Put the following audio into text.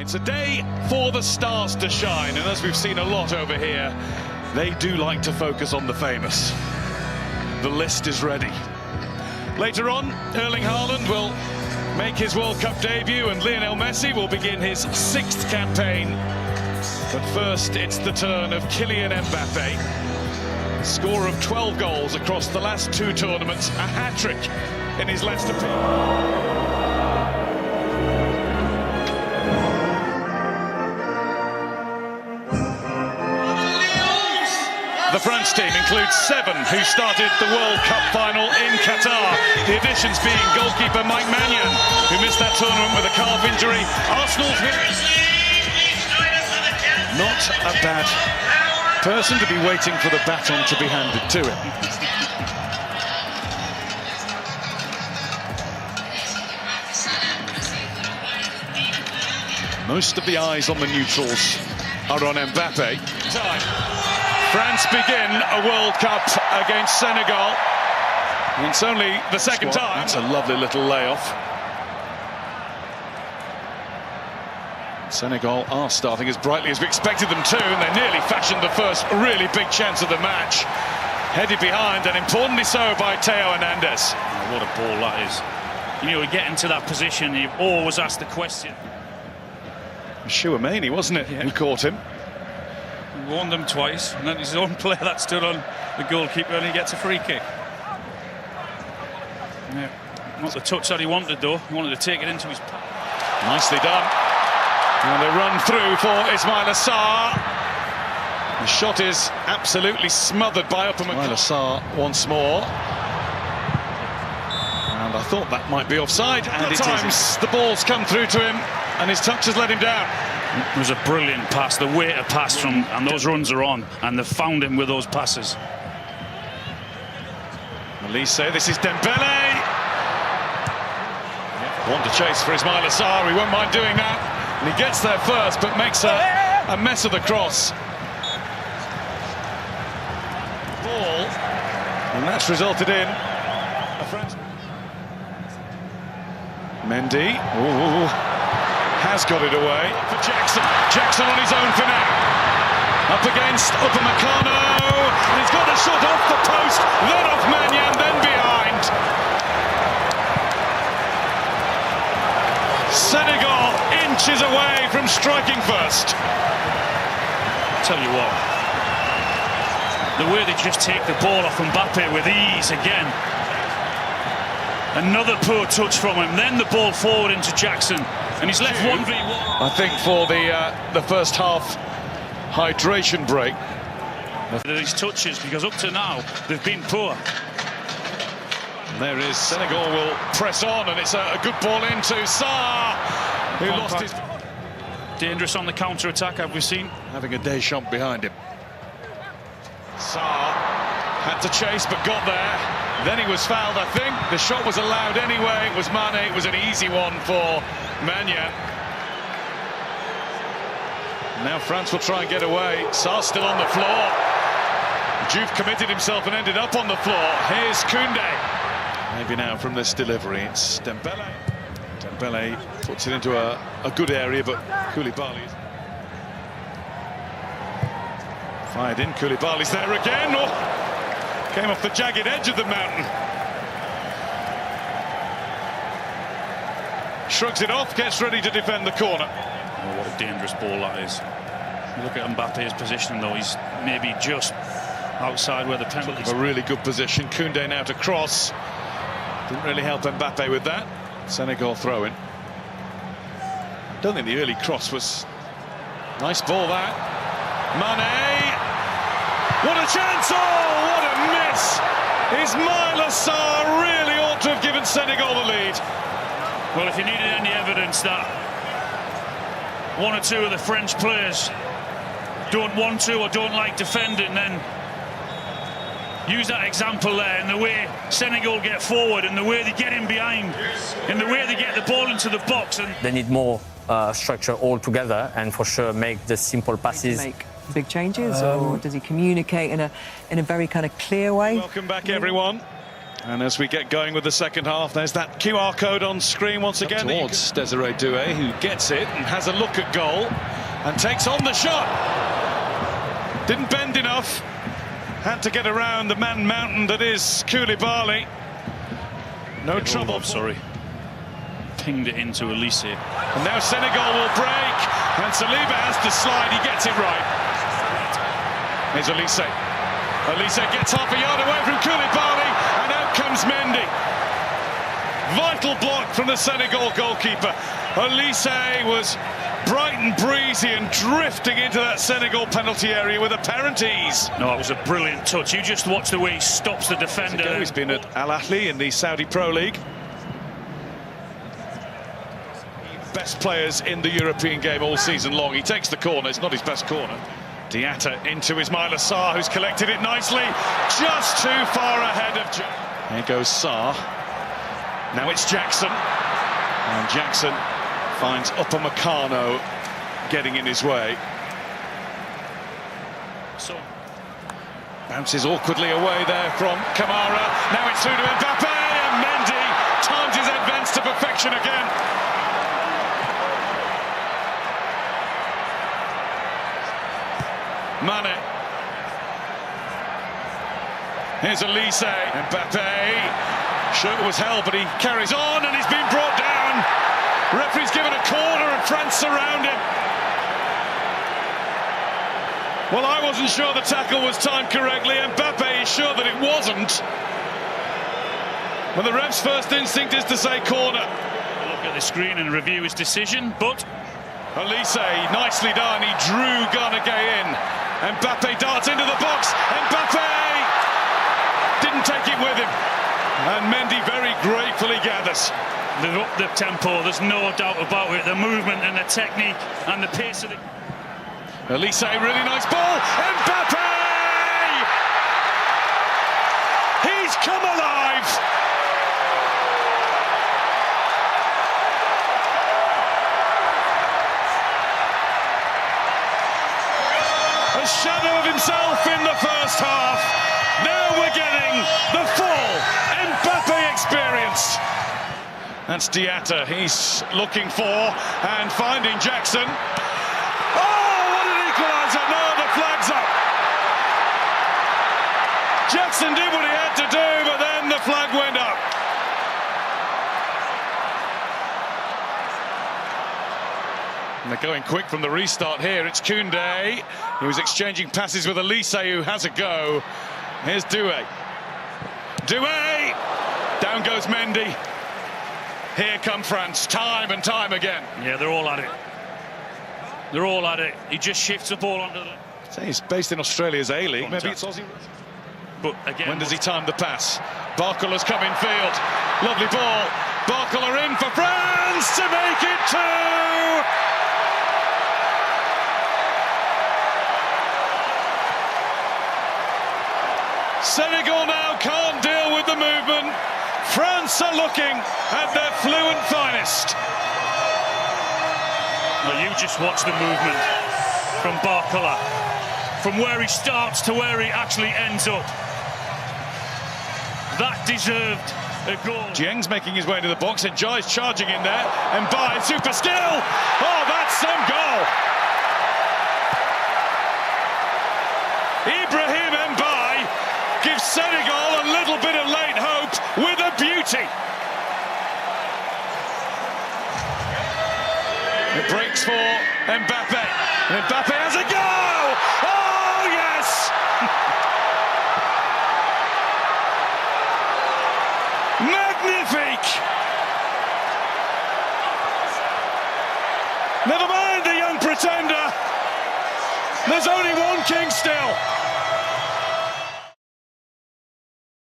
It's a day for the stars to shine, and as we've seen a lot over here, they do like to focus on the famous. The list is ready. Later on, Erling Haaland will make his World Cup debut and Lionel Messi will begin his 6th campaign. But first, it's the turn of Kylian Mbappé. Scorer of 12 goals across the last 2 tournaments, a hat-trick in his last appearance. The France team includes 7 who started the World Cup final in Qatar. The additions being goalkeeper Mike Maignan, who missed that tournament with a calf injury. Arsenal's not a bad person to be waiting for the baton to be handed to him. Most of the eyes on the neutrals are on Mbappé. France begin a World Cup against Senegal. It's only the second time. That's a lovely little layoff. Senegal are starting as brightly as we expected them to, and they nearly fashioned the first really big chance of the match. Headed behind, and importantly so, by Theo Hernandez. Oh, what a ball that is. You know, getting to that position, you always ask the question. Chouameni, wasn't it? Yeah. Who caught him. He warned them twice, and then his own player that stood on the goalkeeper, and he gets a free kick. Yeah, not the touch that he wanted, though. He wanted to take it into his path. Nicely done. And a run through for Ismail Assar. The shot is absolutely smothered by Ismail Assar once more. And I thought that might be offside. And at times the ball's come through to him, and his touch has let him down. It was a brilliant pass, the way to pass from, and those runs are on, and they've found him with those passes. Elise, this is Dembele. Want to chase for Ismail Assar, he won't mind doing that. And he gets there first, but makes a mess of the cross. Ball, and that's resulted in a French. Mendy. Ooh. Has got it away for Jackson. Jackson on his own for now. Up against Upamecano. And he's got a shot off the post, then off Maignan, then behind. Senegal inches away from striking first. Tell you what, the way they just take the ball off Mbappé with ease again. Another poor touch from him, then the ball forward into Jackson. And he's left 1v1. I think for the first half hydration break. These touches, because up to now they've been poor. And there is Senegal will press on, and it's a good ball into Sarr, who lost his. Dangerous on the counter-attack, have we seen? Having a Deschamps behind him. Sarr had to chase, but got there. Then he was fouled, I think. The shot was allowed anyway. It was Mane. It was an easy one for Maignan. Now France will try and get away. Sarr still on the floor. Juve committed himself and ended up on the floor. Here's Koundé. Maybe now from this delivery, it's Dembele. Dembele puts it into a good area, but Koulibaly fired in. Koulibaly's there again. Oh. Came off the jagged edge of the mountain. Shrugs it off, gets ready to defend the corner. Oh, what a dangerous ball that is. You look at Mbappe's position, though. He's maybe just outside where the penalty is. A really good position. Koundé now to cross. Didn't really help Mbappé with that. Senegal throw-in. Don't think the early cross was... Nice ball, that. Mane! What a chance! Oh, what a miss! Ismail Assar really ought to have given Senegal the lead. Well, if you needed any evidence that 1 or 2 of the French players don't want to or don't like defending, then use that example there, in the way Senegal get forward, and the way they get in behind, and the way they get the ball into the box. And they need more structure all together, and for sure make the simple passes. Big changes, or does he communicate in a very kind of clear way? Welcome back, everyone. And as we get going with the second half, there's that QR code on screen once again. Towards Desiree Doué, who gets it and has a look at goal and takes on the shot. Didn't bend enough. Had to get around the man mountain that is Koulibaly. No trouble. Sorry. Pinged it into Elise. And now Senegal will break. And Saliba has to slide. He gets it right. Here's Elise. Elise gets half a yard away from Koulibaly, and out comes Mendy. Vital block from the Senegal goalkeeper. Elise was bright and breezy and drifting into that Senegal penalty area with apparent ease. No, it was a brilliant touch. You just watch the way he stops the defender. He's been at Al Ahly in the Saudi Pro League. Best players in the European game all season long. He takes the corner. It's not his best corner. Diatta into Ismaila Sarr, who's collected it nicely, just too far ahead of... Here goes Sarr. Now it's Jackson. And Jackson finds Upamecano getting in his way. So bounces awkwardly away there from Kamara. Now it's through to Mbappé, and Mendy times his advance to perfection again. Mane. Here's Elise. Mbappé. Shirt was held, but he carries on, and he's been brought down. Referee's given a corner, and France surround him. Well, I wasn't sure the tackle was timed correctly. Mbappé is sure that it wasn't. Well, the ref's first instinct is to say corner. Look at the screen and review his decision, but Elise, nicely done. He drew Gana Gay in. Mbappé darts into the box. Mbappé didn't take it with him. And Mendy very gratefully gathers. they've upped the tempo, there's no doubt about it. The movement and the technique and the pace of the... Elise, really nice ball. Mbappé! He's come alive! A shadow of himself in the first half. Now we're getting the full Mbappé experience. That's Diatta. He's looking for and finding Jackson. Oh, what an equaliser! No, the flag's up. Jackson did what he had to do, but then the flag went up. And they're going quick from the restart here. It's Koundé. He was exchanging passes with Elise, who has a go. Here's Doué. Doué! Down goes Mendy. Here come France, time and time again. Yeah, they're all at it. They're all at it. He just shifts the ball onto the... So he's based in Australia's A-League. Maybe it's Aussie. But again... When does he time the pass? Barcola's come in field. Lovely ball. Barcola in for France to make it 2! Senegal now can't deal with the movement. France are looking at their fluent finest. Well, you just watch the movement from Barcola, from where he starts to where he actually ends up. That deserved a goal. Dieng's making his way to the box, and Jai's charging in there, and by super skill. Oh, that's some goal. Ibrahim Mbaye gives Senegal a little bit of late hope with a beauty. It breaks for Mbappé, and Mbappé has a go! Oh, yes! Magnifique! Never mind the young pretender. There's only one king still.